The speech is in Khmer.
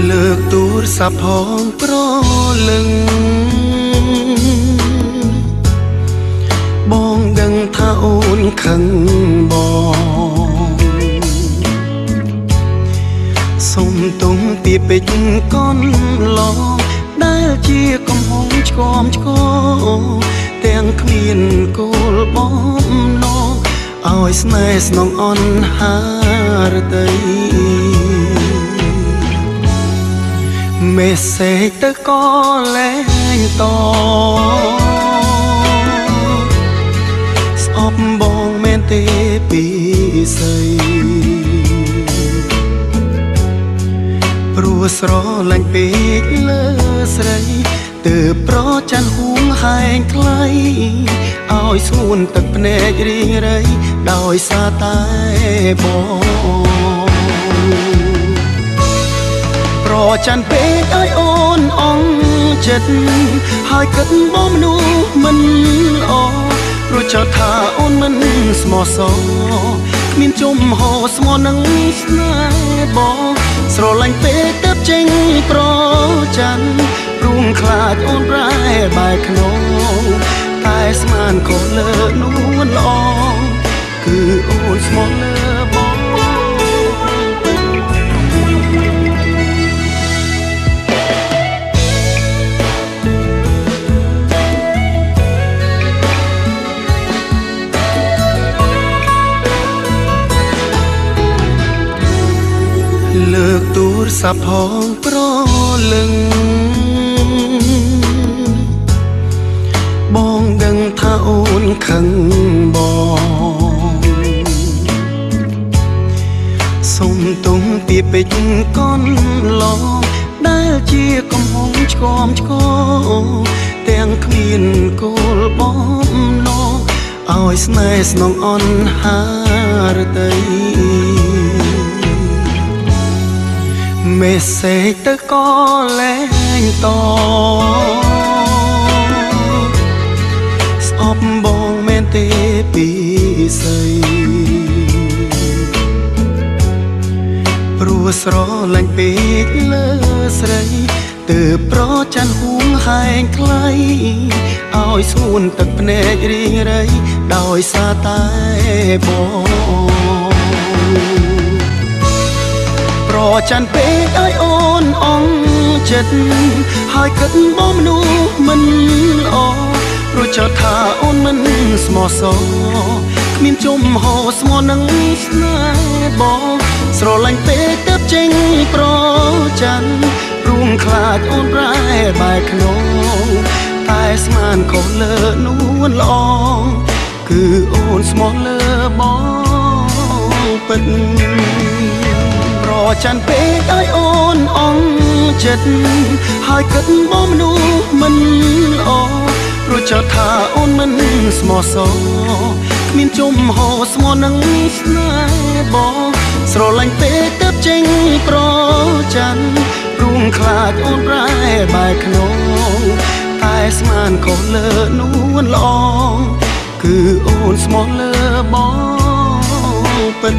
លើកទូរស័ព្ទផងប្រលឹងបងដឹងថាអូនខឹងបងសុំទុំពីពេជ្រកនឡងដែលជាកំហុសឆ្គមឆ្គងទាំងគ្មានគោលបំណងឲ្យស្នេហ៍ស្នងអន់ហារតីមេសេចទៅក៏លែងតស្អប់បងមែនទេពីស្អីព្រោះស្រឡាញ់ពេកលើស្រីទើបប្រច័ណ្ឌហួងហែងខ្លីឲ្យស្ងួនទឹកភ្នែករីរៃដោយសារតែបងប្រច័ណ្ឌពេកឲ្យអូនអងចិត្តហើយគិតបងមនុស្សមិនល្អព្រោះចោទថាអូនមិនស្មោះសរគ្មានជំហរស្មោះនឹងស្នេហ៍បងស្រឡាញ់ពេកទៅចេញប្រច័ណ្ឌព្រួងខ្លាចអូនប្រែបែកខ្នងតែស្មានខុសលើនួនល្អគឺអូនស្មោះលើបងលើកទូរស័ព្ទផងប្រលឹងបងដឹងថាអូនខឹងបងសុំទុំពីពេជ្រកនឡងដែលជាកំហុសឆ្គមឆ្គងទាំងគ្មានគោលបំណងឲ្យស្នេហ៍ស្នងអន់ហារតីមេសេចទៅក៏លែងតស្អប់បងមែនទេពីស្អីព្រោះស្រឡាញ់ពេកលើស្រីទើបប្រច័ណ្ឌហួងហែងខ្លីឲ្យស្ងួនទឹកភ្នែករីរៃដោយសារតែបងប្រច័ណ្ឌពេកឲ្យអូនអងចិត្តហើយគិតបងមនុស្សមិនល្អព្រោះចោទថាអូនមិនស្មោះសរគ្មានជំហរស្មោះនឹងស្នេហ៍បងស្រឡាញ់ពេកទៅចេញប្រច័ណ្ឌព្រួងខ្លាចអូនប្រែបែកខ្នងតែស្មានខុសលើនួនល្អគឺអូនស្មោះលើបងពិតប្រច័ណ្ឌពេកឲ្យអូនអងចិត្តហើយគិតបងមនុស្សមិនល្អព្រោះចោទថាអូនមិនស្មោះសរគ្មានជំហរស្មោះនឹងស្នេហ៍បងស្រឡាញ់ពេកទៅចេញប្រច័ណ្ឌព្រួងខ្លាចអូនប្រែបែកខ្នងតែស្មានខុសលើនួនល្អគឺអូនស្មោះលើបងពិត